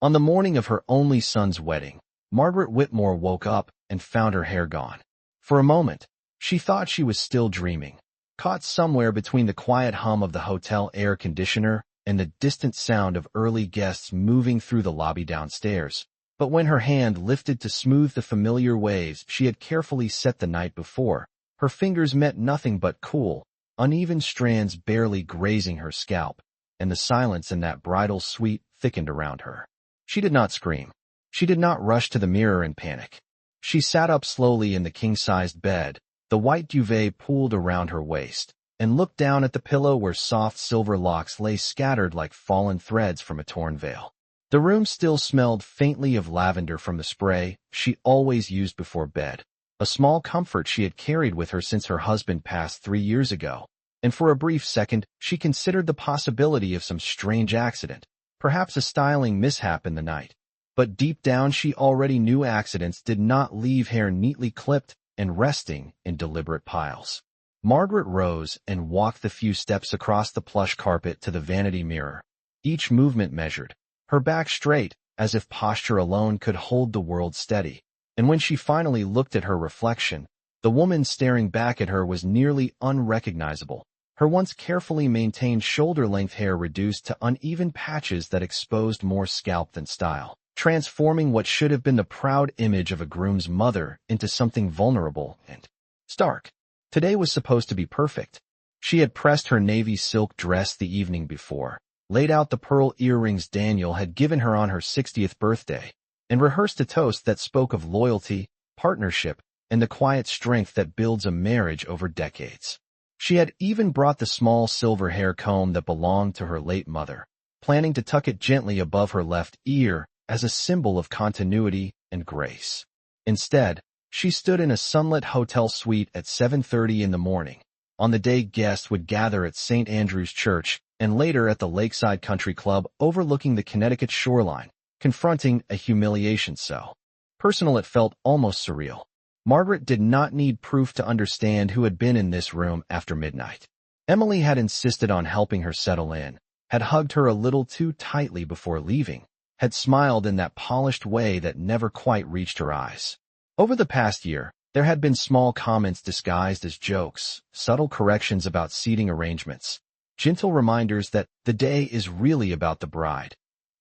On the morning of her only son's wedding, Margaret Whitmore woke up and found her hair gone. For a moment, she thought she was still dreaming, caught somewhere between the quiet hum of the hotel air conditioner and the distant sound of early guests moving through the lobby downstairs. But when her hand lifted to smooth the familiar waves she had carefully set the night before, her fingers met nothing but cool, uneven strands barely grazing her scalp, and the silence in that bridal suite thickened around her. She did not scream. She did not rush to the mirror in panic. She sat up slowly in the king-sized bed, the white duvet pulled around her waist, and looked down at the pillow where soft silver locks lay scattered like fallen threads from a torn veil. The room still smelled faintly of lavender from the spray she always used before bed, a small comfort she had carried with her since her husband passed 3 years ago, and for a brief second she considered the possibility of some strange accident, perhaps a styling mishap in the night. But deep down she already knew accidents did not leave hair neatly clipped and resting in deliberate piles. Margaret rose and walked the few steps across the plush carpet to the vanity mirror, each movement measured, her back straight, as if posture alone could hold the world steady. And when she finally looked at her reflection, the woman staring back at her was nearly unrecognizable, her once carefully maintained shoulder-length hair reduced to uneven patches that exposed more scalp than style, transforming what should have been the proud image of a groom's mother into something vulnerable and stark. Today was supposed to be perfect. She had pressed her navy silk dress the evening before, laid out the pearl earrings Daniel had given her on her 60th birthday, and rehearsed a toast that spoke of loyalty, partnership, and the quiet strength that builds a marriage over decades. She had even brought the small silver hair comb that belonged to her late mother, planning to tuck it gently above her left ear as a symbol of continuity and grace. Instead, she stood in a sunlit hotel suite at 7:30 in the morning, on the day guests would gather at St. Andrew's Church and later at the Lakeside Country Club overlooking the Connecticut shoreline, confronting a humiliation so personal it felt almost surreal. Margaret did not need proof to understand who had been in this room after midnight. Emily had insisted on helping her settle in, had hugged her a little too tightly before leaving, had smiled in that polished way that never quite reached her eyes. Over the past year, there had been small comments disguised as jokes, subtle corrections about seating arrangements, gentle reminders that the day is really about the bride,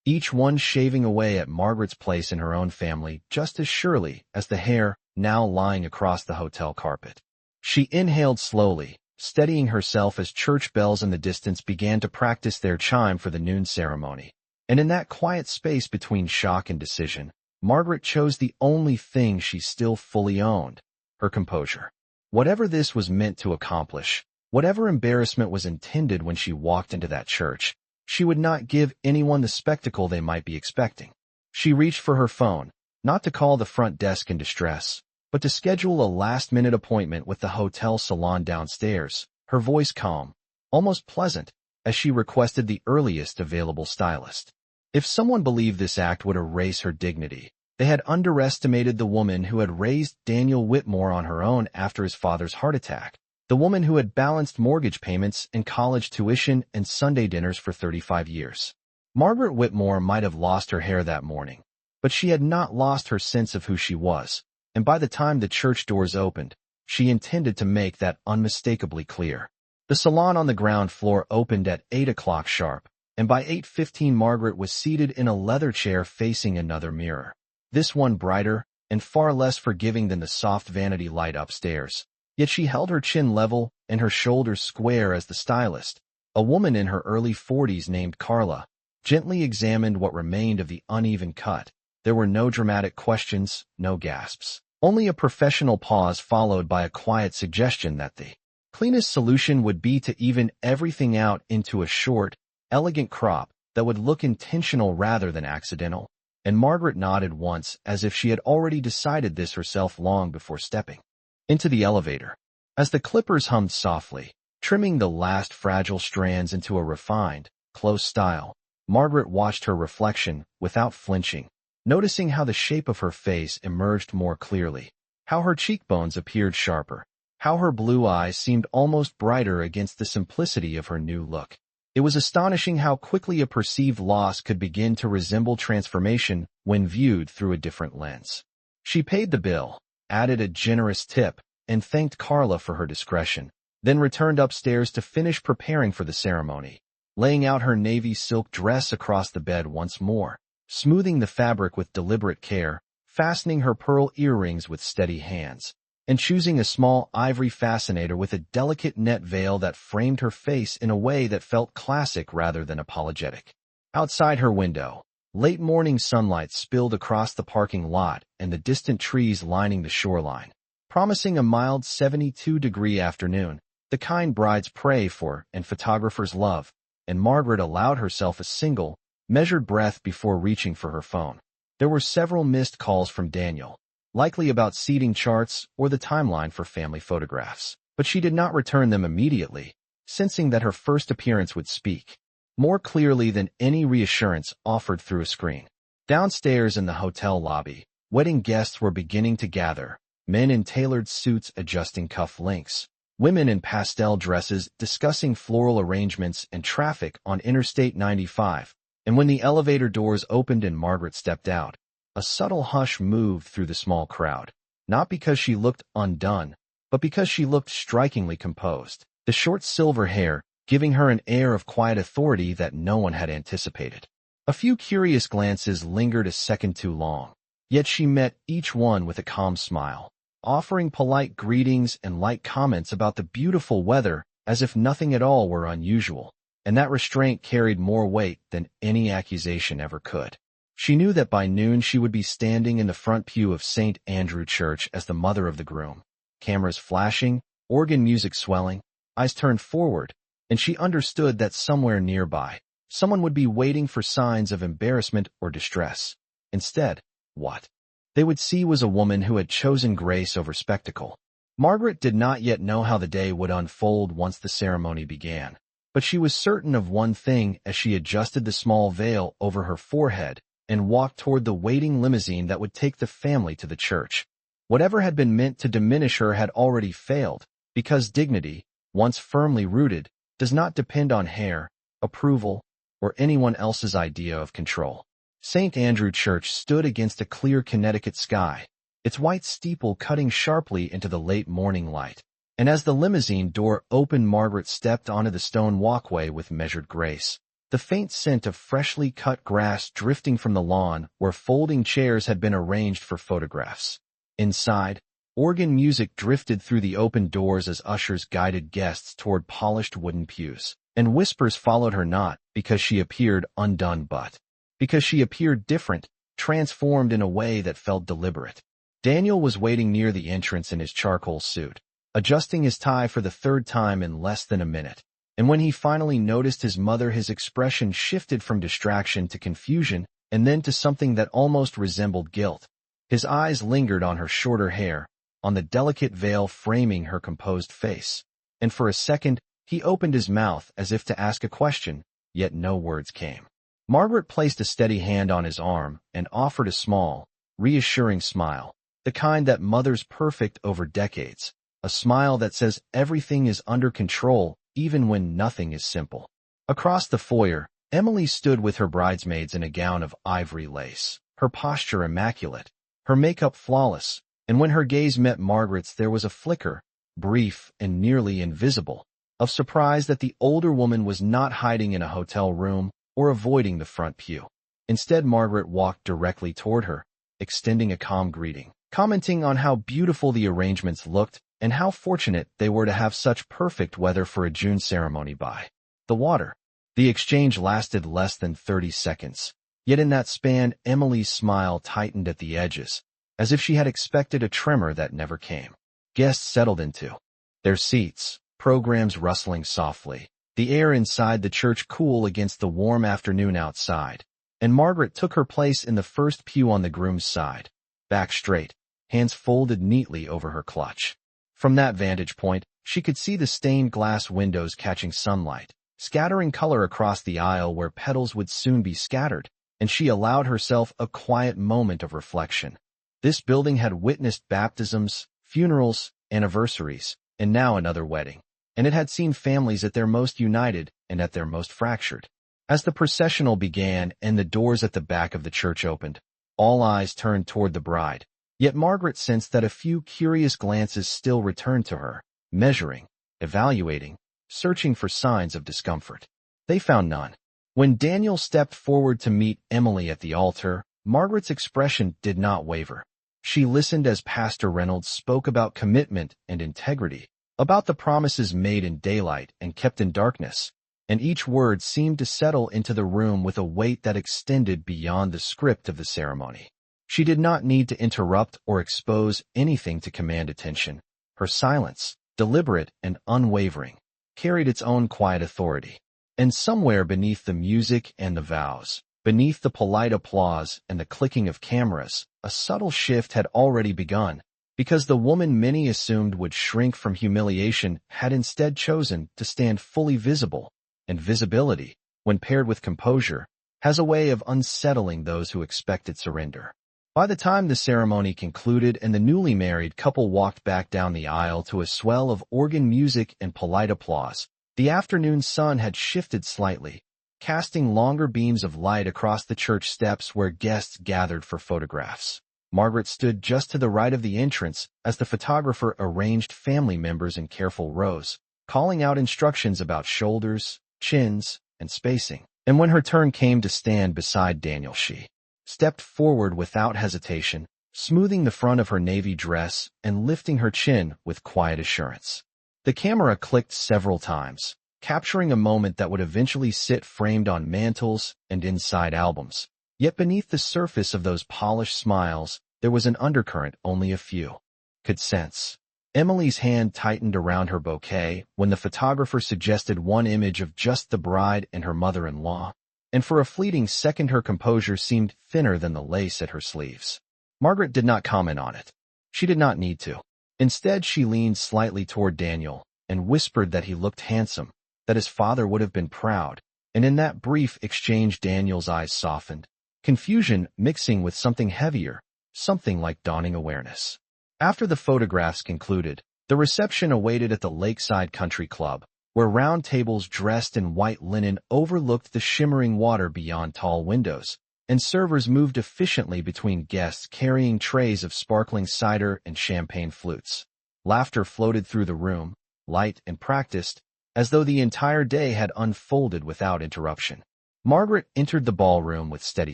each one shaving away at Margaret's place in her own family just as surely as the hair now lying across the hotel carpet. She inhaled slowly, steadying herself as church bells in the distance began to practice their chime for the noon ceremony. And in that quiet space between shock and decision, Margaret chose the only thing she still fully owned, her composure. Whatever this was meant to accomplish, whatever embarrassment was intended when she walked into that church, she would not give anyone the spectacle they might be expecting. She reached for her phone, not to call the front desk in distress, but to schedule a last-minute appointment with the hotel salon downstairs, her voice calm, almost pleasant, as she requested the earliest available stylist. If someone believed this act would erase her dignity, they had underestimated the woman who had raised Daniel Whitmore on her own after his father's heart attack, the woman who had balanced mortgage payments and college tuition and Sunday dinners for 35 years. Margaret Whitmore might have lost her hair that morning, but she had not lost her sense of who she was, and by the time the church doors opened, she intended to make that unmistakably clear. The salon on the ground floor opened at 8 o'clock sharp, and by 8:15 Margaret was seated in a leather chair facing another mirror, this one brighter and far less forgiving than the soft vanity light upstairs. Yet she held her chin level and her shoulders square as the stylist, a woman in her early 40s named Carla, gently examined what remained of the uneven cut. There were no dramatic questions, no gasps, only a professional pause followed by a quiet suggestion that the cleanest solution would be to even everything out into a short, elegant crop that would look intentional rather than accidental, and Margaret nodded once as if she had already decided this herself long before stepping into the elevator. As the clippers hummed softly, trimming the last fragile strands into a refined, close style, Margaret watched her reflection without flinching, noticing how the shape of her face emerged more clearly, how her cheekbones appeared sharper, how her blue eyes seemed almost brighter against the simplicity of her new look. It was astonishing how quickly a perceived loss could begin to resemble transformation when viewed through a different lens. She paid the bill, added a generous tip, and thanked Carla for her discretion, then returned upstairs to finish preparing for the ceremony, laying out her navy silk dress across the bed once more, smoothing the fabric with deliberate care, fastening her pearl earrings with steady hands, and choosing a small ivory fascinator with a delicate net veil that framed her face in a way that felt classic rather than apologetic. Outside her window, late morning sunlight spilled across the parking lot and the distant trees lining the shoreline, promising a mild 72-degree afternoon, the kind brides pray for and photographers love, and Margaret allowed herself a single, measured breath before reaching for her phone. There were several missed calls from Daniel, likely about seating charts or the timeline for family photographs, but she did not return them immediately, sensing that her first appearance would speak more clearly than any reassurance offered through a screen. Downstairs in the hotel lobby, wedding guests were beginning to gather, men in tailored suits adjusting cuff links, women in pastel dresses discussing floral arrangements and traffic on Interstate 95, and when the elevator doors opened and Margaret stepped out, a subtle hush moved through the small crowd, not because she looked undone, but because she looked strikingly composed, the short silver hair giving her an air of quiet authority that no one had anticipated. A few curious glances lingered a second too long, yet she met each one with a calm smile, offering polite greetings and light comments about the beautiful weather as if nothing at all were unusual, and that restraint carried more weight than any accusation ever could. She knew that by noon she would be standing in the front pew of St. Andrew Church as the mother of the groom, cameras flashing, organ music swelling, eyes turned forward, and she understood that somewhere nearby, someone would be waiting for signs of embarrassment or distress. Instead, what they would see was a woman who had chosen grace over spectacle. Margaret did not yet know how the day would unfold once the ceremony began, but she was certain of one thing as she adjusted the small veil over her forehead and walked toward the waiting limousine that would take the family to the church. Whatever had been meant to diminish her had already failed, because dignity, once firmly rooted, does not depend on hair, approval, or anyone else's idea of control. St. Andrew Church stood against a clear Connecticut sky, its white steeple cutting sharply into the late morning light, and as the limousine door opened, Margaret stepped onto the stone walkway with measured grace, the faint scent of freshly cut grass drifting from the lawn where folding chairs had been arranged for photographs. Inside, organ music drifted through the open doors as ushers guided guests toward polished wooden pews, and whispers followed her not because she appeared undone but because she appeared different, transformed in a way that felt deliberate. Daniel was waiting near the entrance in his charcoal suit, adjusting his tie for the third time in less than a minute. And when he finally noticed his mother, his expression shifted from distraction to confusion and then to something that almost resembled guilt. His eyes lingered on her shorter hair, on the delicate veil framing her composed face, and for a second he opened his mouth as if to ask a question, yet no words came. Margaret placed a steady hand on his arm and offered a small, reassuring smile, the kind that mothers perfect over decades, a smile that says everything is under control even when nothing is simple. Across the foyer, Emily stood with her bridesmaids in a gown of ivory lace, her posture immaculate, her makeup flawless, and when her gaze met Margaret's there was a flicker, brief and nearly invisible, of surprise that the older woman was not hiding in a hotel room or avoiding the front pew. Instead, Margaret walked directly toward her, extending a calm greeting, commenting on how beautiful the arrangements looked and how fortunate they were to have such perfect weather for a June ceremony by the water. The exchange lasted less than 30 seconds, yet in that span Emily's smile tightened at the edges, as if she had expected a tremor that never came. Guests settled into their seats, programs rustling softly, the air inside the church cool against the warm afternoon outside, and Margaret took her place in the first pew on the groom's side, back straight, hands folded neatly over her clutch. From that vantage point, she could see the stained glass windows catching sunlight, scattering color across the aisle where petals would soon be scattered, and she allowed herself a quiet moment of reflection. This building had witnessed baptisms, funerals, anniversaries, and now another wedding, and it had seen families at their most united, and at their most fractured. As the processional began and the doors at the back of the church opened, all eyes turned toward the bride. Yet Margaret sensed that a few curious glances still returned to her, measuring, evaluating, searching for signs of discomfort. They found none. When Daniel stepped forward to meet Emily at the altar, Margaret's expression did not waver. She listened as Pastor Reynolds spoke about commitment and integrity, about the promises made in daylight and kept in darkness, and each word seemed to settle into the room with a weight that extended beyond the script of the ceremony. She did not need to interrupt or expose anything to command attention. Her silence, deliberate and unwavering, carried its own quiet authority. And somewhere beneath the music and the vows, beneath the polite applause and the clicking of cameras, a subtle shift had already begun, because the woman many assumed would shrink from humiliation had instead chosen to stand fully visible, and visibility, when paired with composure, has a way of unsettling those who expected surrender. By the time the ceremony concluded and the newly married couple walked back down the aisle to a swell of organ music and polite applause, the afternoon sun had shifted slightly, casting longer beams of light across the church steps where guests gathered for photographs. Margaret stood just to the right of the entrance as the photographer arranged family members in careful rows, calling out instructions about shoulders, chins, and spacing. And when her turn came to stand beside Daniel, she stepped forward without hesitation, smoothing the front of her navy dress and lifting her chin with quiet assurance. The camera clicked several times, capturing a moment that would eventually sit framed on mantels and inside albums. Yet beneath the surface of those polished smiles, there was an undercurrent only a few could sense. Emily's hand tightened around her bouquet when the photographer suggested one image of just the bride and her mother-in-law, and for a fleeting second her composure seemed thinner than the lace at her sleeves. Margaret did not comment on it. She did not need to. Instead, she leaned slightly toward Daniel and whispered that he looked handsome, that his father would have been proud, and in that brief exchange Daniel's eyes softened, confusion mixing with something heavier, something like dawning awareness. After the photographs concluded, the reception awaited at the Lakeside Country Club, where round tables dressed in white linen overlooked the shimmering water beyond tall windows, and servers moved efficiently between guests carrying trays of sparkling cider and champagne flutes. Laughter floated through the room, light and practiced, as though the entire day had unfolded without interruption. Margaret entered the ballroom with steady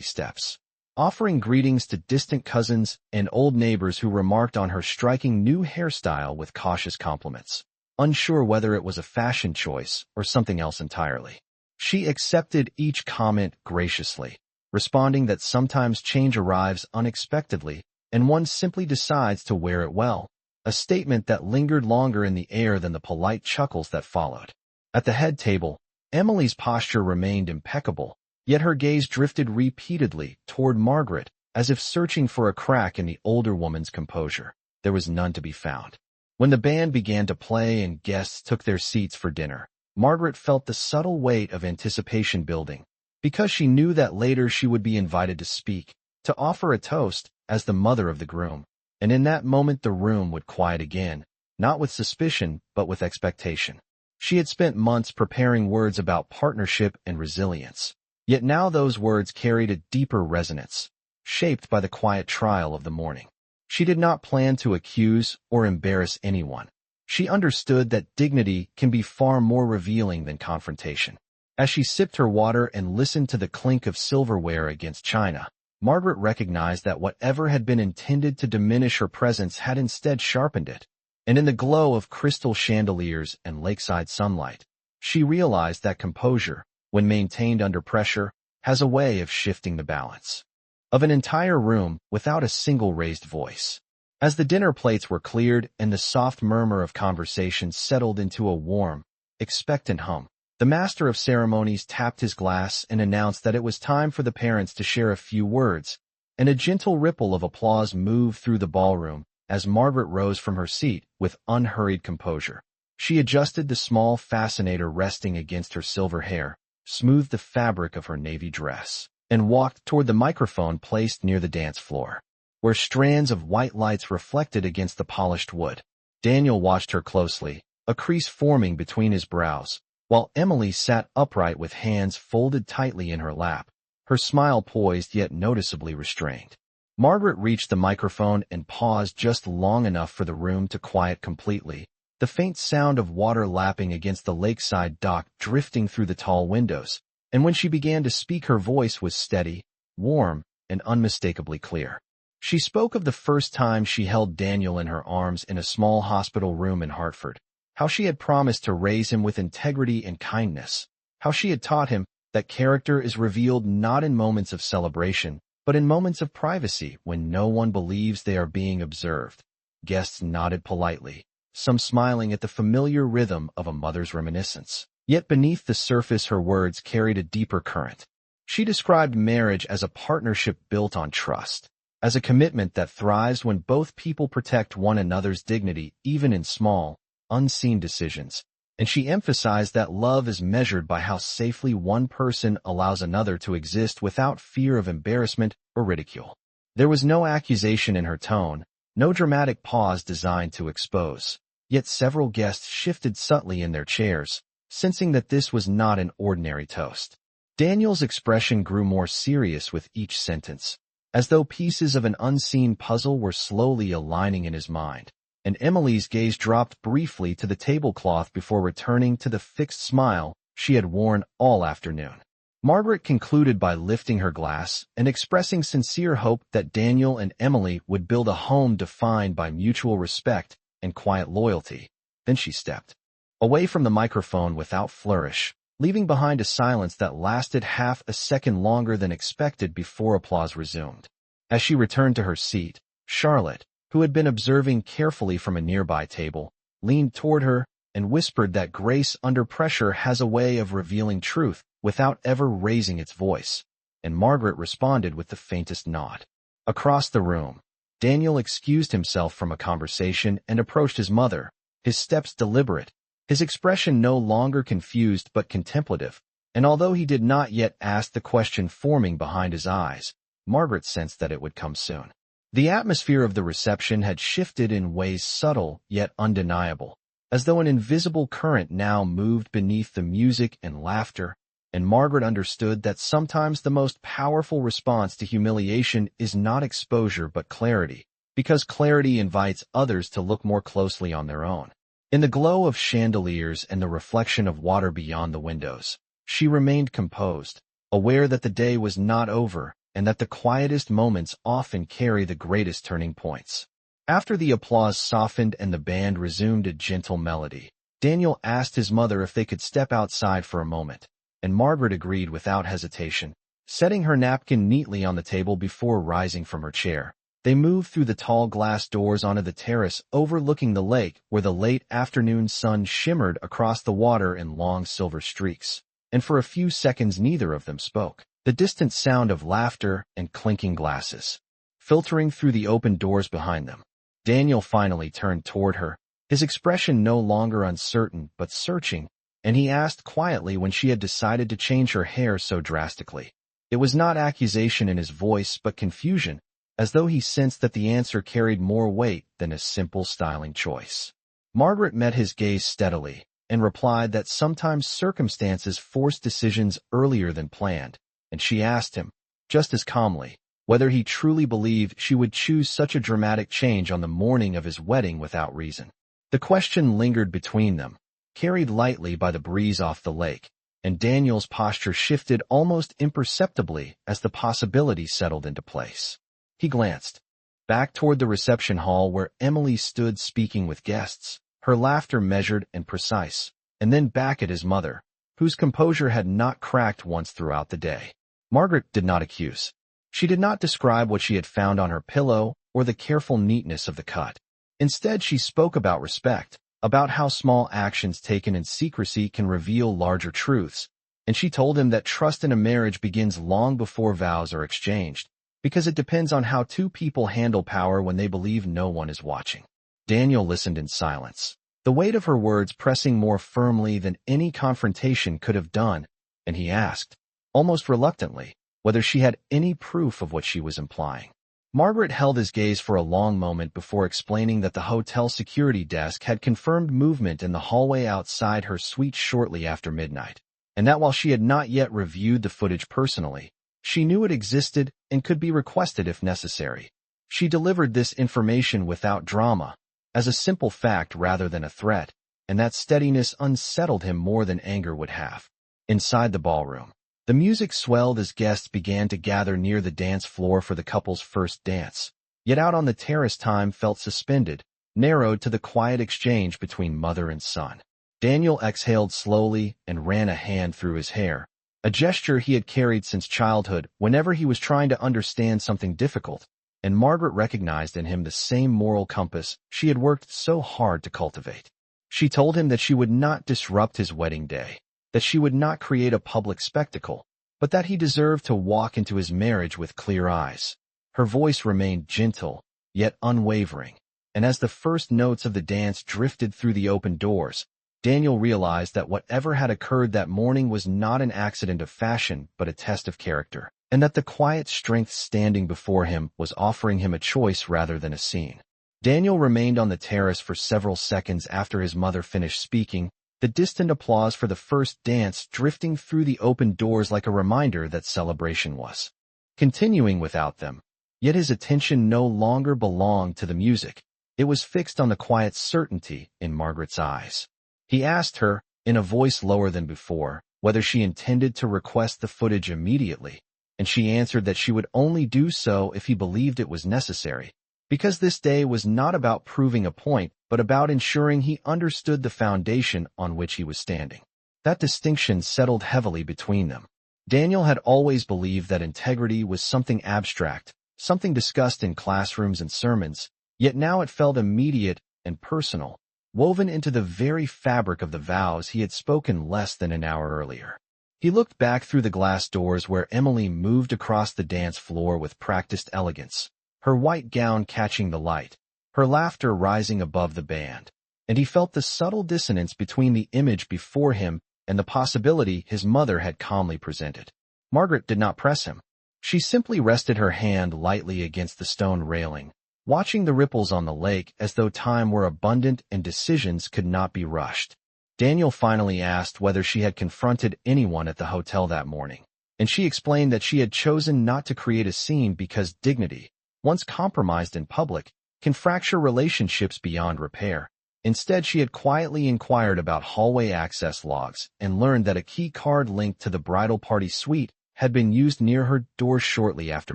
steps, offering greetings to distant cousins and old neighbors who remarked on her striking new hairstyle with cautious compliments, unsure whether it was a fashion choice or something else entirely. She accepted each comment graciously, responding that sometimes change arrives unexpectedly and one simply decides to wear it well, a statement that lingered longer in the air than the polite chuckles that followed. At the head table, Emily's posture remained impeccable, yet her gaze drifted repeatedly toward Margaret as if searching for a crack in the older woman's composure. There was none to be found. When the band began to play and guests took their seats for dinner, Margaret felt the subtle weight of anticipation building, because she knew that later she would be invited to speak, to offer a toast as the mother of the groom, and in that moment the room would quiet again, not with suspicion but with expectation. She had spent months preparing words about partnership and resilience, yet now those words carried a deeper resonance, shaped by the quiet trial of the morning. She did not plan to accuse or embarrass anyone. She understood that dignity can be far more revealing than confrontation. As she sipped her water and listened to the clink of silverware against china, Margaret recognized that whatever had been intended to diminish her presence had instead sharpened it. And in the glow of crystal chandeliers and lakeside sunlight, she realized that composure, when maintained under pressure, has a way of shifting the balance of an entire room without a single raised voice. As the dinner plates were cleared and the soft murmur of conversation settled into a warm, expectant hum, the master of ceremonies tapped his glass and announced that it was time for the parents to share a few words, and a gentle ripple of applause moved through the ballroom as Margaret rose from her seat with unhurried composure. She adjusted the small fascinator resting against her silver hair, smoothed the fabric of her navy dress, and walked toward the microphone placed near the dance floor, where strands of white lights reflected against the polished wood. Daniel watched her closely, a crease forming between his brows, while Emily sat upright with hands folded tightly in her lap, her smile poised yet noticeably restrained. Margaret reached the microphone and paused just long enough for the room to quiet completely, the faint sound of water lapping against the lakeside dock drifting through the tall windows, and when she began to speak her voice was steady, warm, and unmistakably clear. She spoke of the first time she held Daniel in her arms in a small hospital room in Hartford, how she had promised to raise him with integrity and kindness, how she had taught him that character is revealed not in moments of celebration, but in moments of privacy when no one believes they are being observed. Guests nodded politely, some smiling at the familiar rhythm of a mother's reminiscence. Yet beneath the surface her words carried a deeper current. She described marriage as a partnership built on trust, as a commitment that thrives when both people protect one another's dignity even in small, unseen decisions, and she emphasized that love is measured by how safely one person allows another to exist without fear of embarrassment or ridicule. There was no accusation in her tone, no dramatic pause designed to expose, yet several guests shifted subtly in their chairs, sensing that this was not an ordinary toast. Daniel's expression grew more serious with each sentence, as though pieces of an unseen puzzle were slowly aligning in his mind, and Emily's gaze dropped briefly to the tablecloth before returning to the fixed smile she had worn all afternoon. Margaret concluded by lifting her glass and expressing sincere hope that Daniel and Emily would build a home defined by mutual respect and quiet loyalty. Then she stepped away from the microphone without flourish, leaving behind a silence that lasted half a second longer than expected before applause resumed. As she returned to her seat, Charlotte, who had been observing carefully from a nearby table, leaned toward her and whispered that grace under pressure has a way of revealing truth without ever raising its voice, and Margaret responded with the faintest nod. Across the room, Daniel excused himself from a conversation and approached his mother, his steps deliberate, his expression no longer confused but contemplative, and although he did not yet ask the question forming behind his eyes, Margaret sensed that it would come soon. The atmosphere of the reception had shifted in ways subtle yet undeniable, as though an invisible current now moved beneath the music and laughter, and Margaret understood that sometimes the most powerful response to humiliation is not exposure but clarity, because clarity invites others to look more closely on their own. In the glow of chandeliers and the reflection of water beyond the windows, she remained composed, aware that the day was not over and that the quietest moments often carry the greatest turning points. After the applause softened and the band resumed a gentle melody, Daniel asked his mother if they could step outside for a moment, and Margaret agreed without hesitation, setting her napkin neatly on the table before rising from her chair. They moved through the tall glass doors onto the terrace overlooking the lake where the late afternoon sun shimmered across the water in long silver streaks, and for a few seconds neither of them spoke. The distant sound of laughter and clinking glasses, filtering through the open doors behind them. Daniel finally turned toward her, his expression no longer uncertain but searching, and he asked quietly when she had decided to change her hair so drastically. It was not accusation in his voice but confusion, as though he sensed that the answer carried more weight than a simple styling choice. Margaret met his gaze steadily and replied that sometimes circumstances force decisions earlier than planned, and she asked him, just as calmly, whether he truly believed she would choose such a dramatic change on the morning of his wedding without reason. The question lingered between them, carried lightly by the breeze off the lake, and Daniel's posture shifted almost imperceptibly as the possibility settled into place. He glanced back toward the reception hall where Emily stood speaking with guests, her laughter measured and precise, and then back at his mother, whose composure had not cracked once throughout the day. Margaret did not accuse. She did not describe what she had found on her pillow or the careful neatness of the cut. Instead, she spoke about respect, about how small actions taken in secrecy can reveal larger truths, and she told him that trust in a marriage begins long before vows are exchanged, because it depends on how two people handle power when they believe no one is watching. Daniel listened in silence, the weight of her words pressing more firmly than any confrontation could have done, and he asked, almost reluctantly, whether she had any proof of what she was implying. Margaret held his gaze for a long moment before explaining that the hotel security desk had confirmed movement in the hallway outside her suite shortly after midnight, and that while she had not yet reviewed the footage personally, she knew it existed and could be requested if necessary. She delivered this information without drama, as a simple fact rather than a threat, and that steadiness unsettled him more than anger would have. Inside the ballroom, the music swelled as guests began to gather near the dance floor for the couple's first dance. Yet out on the terrace time felt suspended, narrowed to the quiet exchange between mother and son. Daniel exhaled slowly and ran a hand through his hair, a gesture he had carried since childhood whenever he was trying to understand something difficult, and Margaret recognized in him the same moral compass she had worked so hard to cultivate. She told him that she would not disrupt his wedding day, that she would not create a public spectacle, but that he deserved to walk into his marriage with clear eyes. Her voice remained gentle, yet unwavering, and as the first notes of the dance drifted through the open doors, Daniel realized that whatever had occurred that morning was not an accident of fashion but a test of character, and that the quiet strength standing before him was offering him a choice rather than a scene. Daniel remained on the terrace for several seconds after his mother finished speaking, the distant applause for the first dance drifting through the open doors like a reminder that celebration was continuing without them. Yet his attention no longer belonged to the music. It was fixed on the quiet certainty in Margaret's eyes. He asked her, in a voice lower than before, whether she intended to request the footage immediately, and she answered that she would only do so if he believed it was necessary, because this day was not about proving a point, but about ensuring he understood the foundation on which he was standing. That distinction settled heavily between them. Daniel had always believed that integrity was something abstract, something discussed in classrooms and sermons, yet now it felt immediate and personal, woven into the very fabric of the vows he had spoken less than an hour earlier. He looked back through the glass doors where Emily moved across the dance floor with practiced elegance, her white gown catching the light, her laughter rising above the band, and he felt the subtle dissonance between the image before him and the possibility his mother had calmly presented. Margaret did not press him. She simply rested her hand lightly against the stone railing, watching the ripples on the lake as though time were abundant and decisions could not be rushed. Daniel finally asked whether she had confronted anyone at the hotel that morning, and she explained that she had chosen not to create a scene because dignity, once compromised in public, can fracture relationships beyond repair. Instead, she had quietly inquired about hallway access logs and learned that a key card linked to the bridal party suite had been used near her door shortly after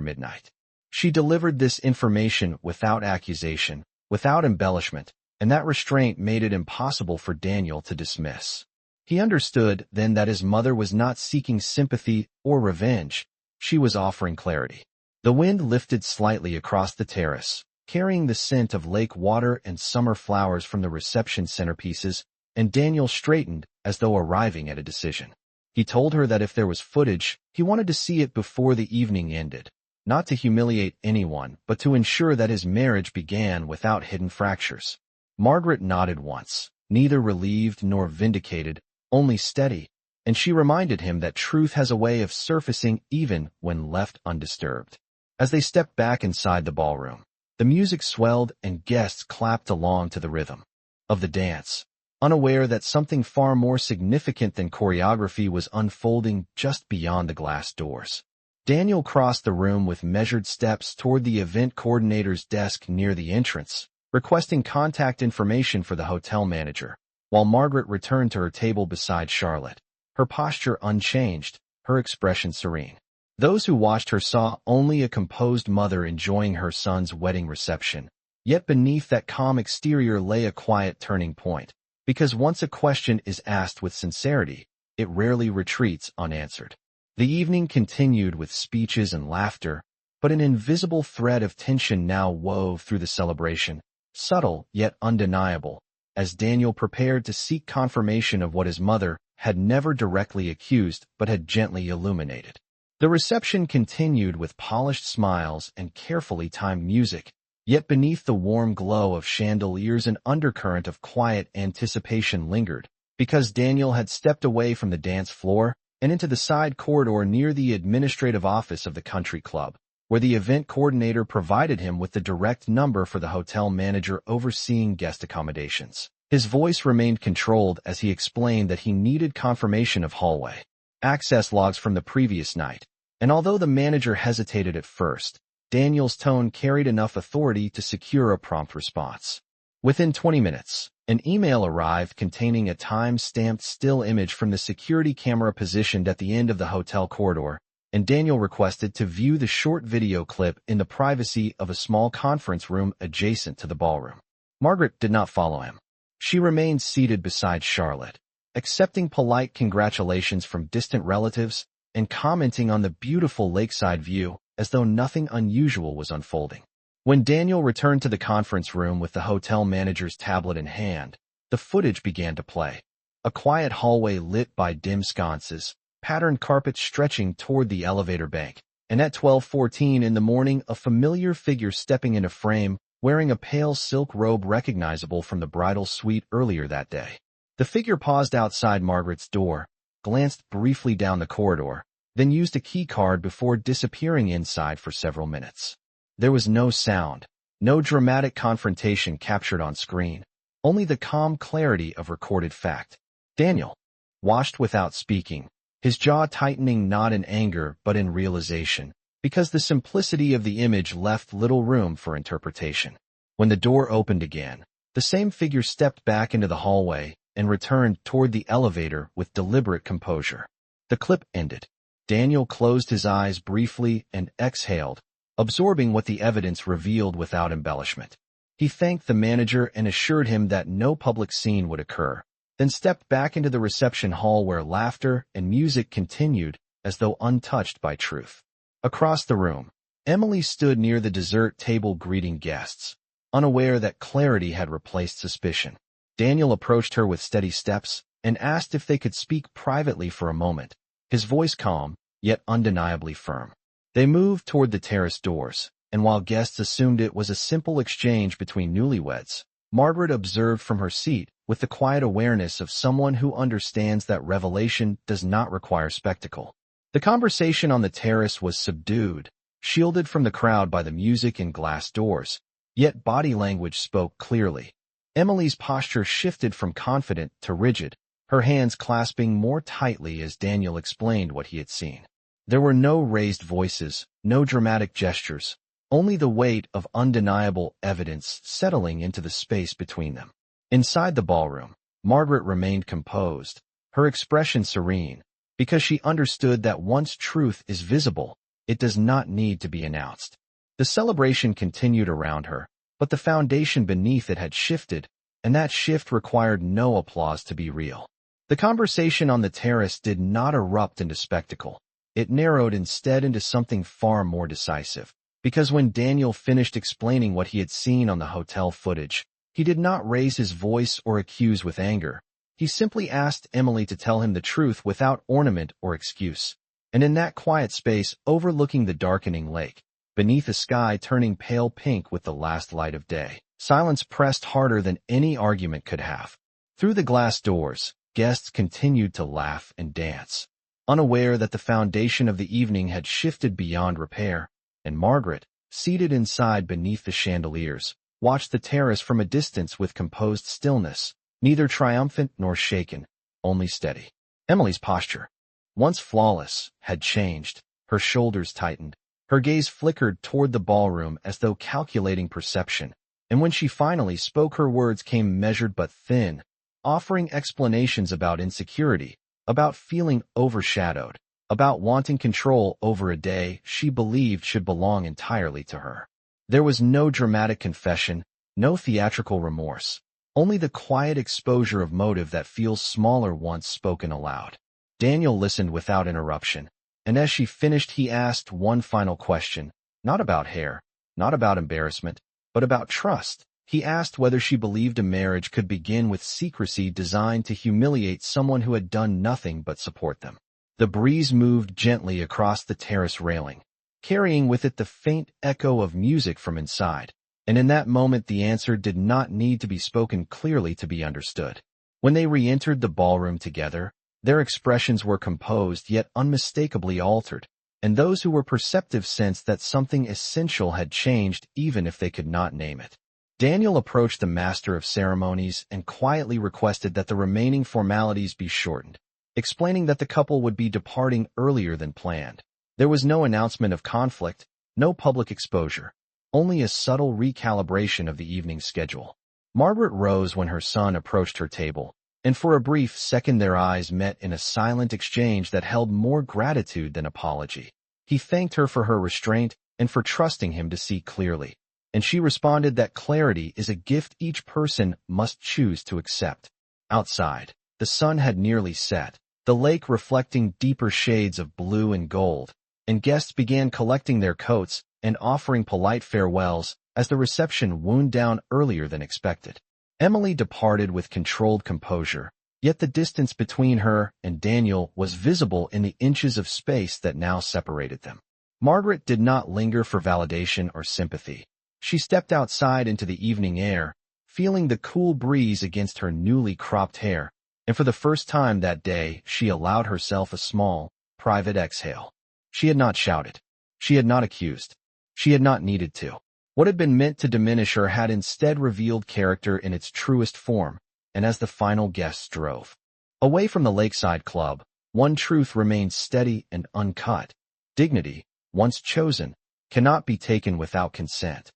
midnight. She delivered this information without accusation, without embellishment, and that restraint made it impossible for Daniel to dismiss. He understood then that his mother was not seeking sympathy or revenge. She was offering clarity. The wind lifted slightly across the terrace, carrying the scent of lake water and summer flowers from the reception centerpieces, and Daniel straightened as though arriving at a decision. He told her that if there was footage, he wanted to see it before the evening ended, not to humiliate anyone, but to ensure that his marriage began without hidden fractures. Margaret nodded once, neither relieved nor vindicated, only steady, and she reminded him that truth has a way of surfacing even when left undisturbed. As they stepped back inside the ballroom, the music swelled and guests clapped along to the rhythm of the dance, unaware that something far more significant than choreography was unfolding just beyond the glass doors. Daniel crossed the room with measured steps toward the event coordinator's desk near the entrance, requesting contact information for the hotel manager, while Margaret returned to her table beside Charlotte, her posture unchanged, her expression serene. Those who watched her saw only a composed mother enjoying her son's wedding reception, yet beneath that calm exterior lay a quiet turning point, because once a question is asked with sincerity, it rarely retreats unanswered. The evening continued with speeches and laughter, but an invisible thread of tension now wove through the celebration, subtle yet undeniable, as Daniel prepared to seek confirmation of what his mother had never directly accused but had gently illuminated. The reception continued with polished smiles and carefully timed music, yet beneath the warm glow of chandeliers an undercurrent of quiet anticipation lingered, because Daniel had stepped away from the dance floor and into the side corridor near the administrative office of the country club. where the event coordinator provided him with the direct number for the hotel manager overseeing guest accommodations. His voice remained controlled as he explained that he needed confirmation of hallway access logs from the previous night, and although the manager hesitated at first, Daniel's tone carried enough authority to secure a prompt response. Within 20 minutes, an email arrived containing a time-stamped still image from the security camera positioned at the end of the hotel corridor, and Daniel requested to view the short video clip in the privacy of a small conference room adjacent to the ballroom. Margaret did not follow him. She remained seated beside Charlotte, accepting polite congratulations from distant relatives and commenting on the beautiful lakeside view as though nothing unusual was unfolding. When Daniel returned to the conference room with the hotel manager's tablet in hand, the footage began to play. A quiet hallway lit by dim sconces, patterned carpet stretching toward the elevator bank, and at 12:14 in the morning a familiar figure stepping into frame, wearing a pale silk robe recognizable from the bridal suite earlier that day. The figure paused outside Margaret's door, glanced briefly down the corridor, then used a key card before disappearing inside for several minutes. There was no sound, no dramatic confrontation captured on screen, only the calm clarity of recorded fact. Daniel watched without speaking, his jaw tightening not in anger but in realization, because the simplicity of the image left little room for interpretation. When the door opened again, the same figure stepped back into the hallway and returned toward the elevator with deliberate composure. The clip ended. Daniel closed his eyes briefly and exhaled, absorbing what the evidence revealed without embellishment. He thanked the manager and assured him that no public scene would occur, then stepped back into the reception hall where laughter and music continued as though untouched by truth. Across the room, Emily stood near the dessert table greeting guests, unaware that clarity had replaced suspicion. Daniel approached her with steady steps and asked if they could speak privately for a moment, his voice calm, yet undeniably firm. They moved toward the terrace doors, and while guests assumed it was a simple exchange between newlyweds, Margaret observed from her seat with the quiet awareness of someone who understands that revelation does not require spectacle. The conversation on the terrace was subdued, shielded from the crowd by the music and glass doors, yet body language spoke clearly. Emily's posture shifted from confident to rigid, her hands clasping more tightly as Daniel explained what he had seen. There were no raised voices, no dramatic gestures, only the weight of undeniable evidence settling into the space between them. Inside the ballroom, Margaret remained composed, her expression serene, because she understood that once truth is visible, it does not need to be announced. The celebration continued around her, but the foundation beneath it had shifted, and that shift required no applause to be real. The conversation on the terrace did not erupt into spectacle. It narrowed instead into something far more decisive, because when Daniel finished explaining what he had seen on the hotel footage, he did not raise his voice or accuse with anger. He simply asked Emily to tell him the truth without ornament or excuse. And in that quiet space overlooking the darkening lake, beneath a sky turning pale pink with the last light of day, silence pressed harder than any argument could have. Through the glass doors, guests continued to laugh and dance, unaware that the foundation of the evening had shifted beyond repair, and Margaret, seated inside beneath the chandeliers, watched the terrace from a distance with composed stillness, neither triumphant nor shaken, only steady. Emily's posture, once flawless, had changed. Her shoulders tightened. Her gaze flickered toward the ballroom as though calculating perception, and when she finally spoke her words came measured but thin, offering explanations about insecurity, about feeling overshadowed, about wanting control over a day she believed should belong entirely to her. There was no dramatic confession, no theatrical remorse, only the quiet exposure of motive that feels smaller once spoken aloud. Daniel listened without interruption, and as she finished he asked one final question, not about hair, not about embarrassment, but about trust. He asked whether she believed a marriage could begin with secrecy designed to humiliate someone who had done nothing but support them. The breeze moved gently across the terrace railing, carrying with it the faint echo of music from inside, and in that moment the answer did not need to be spoken clearly to be understood. When they re-entered the ballroom together, their expressions were composed yet unmistakably altered. and those who were perceptive sensed that something essential had changed even if they could not name it. Daniel approached the master of ceremonies and quietly requested that the remaining formalities be shortened, explaining that the couple would be departing earlier than planned. There was no announcement of conflict, no public exposure, only a subtle recalibration of the evening schedule. Margaret rose when her son approached her table, and for a brief second their eyes met in a silent exchange that held more gratitude than apology. He thanked her for her restraint and for trusting him to see clearly, and she responded that clarity is a gift each person must choose to accept. Outside, the sun had nearly set, the lake reflecting deeper shades of blue and gold, and guests began collecting their coats and offering polite farewells as the reception wound down earlier than expected. Emily departed with controlled composure, yet the distance between her and Daniel was visible in the inches of space that now separated them. Margaret did not linger for validation or sympathy. She stepped outside into the evening air, feeling the cool breeze against her newly cropped hair, and for the first time that day she allowed herself a small, private exhale. She had not shouted. She had not accused. She had not needed to. What had been meant to diminish her had instead revealed character in its truest form, and as the final guests drove away from the lakeside club, one truth remained steady and uncut. Dignity, once chosen, cannot be taken without consent.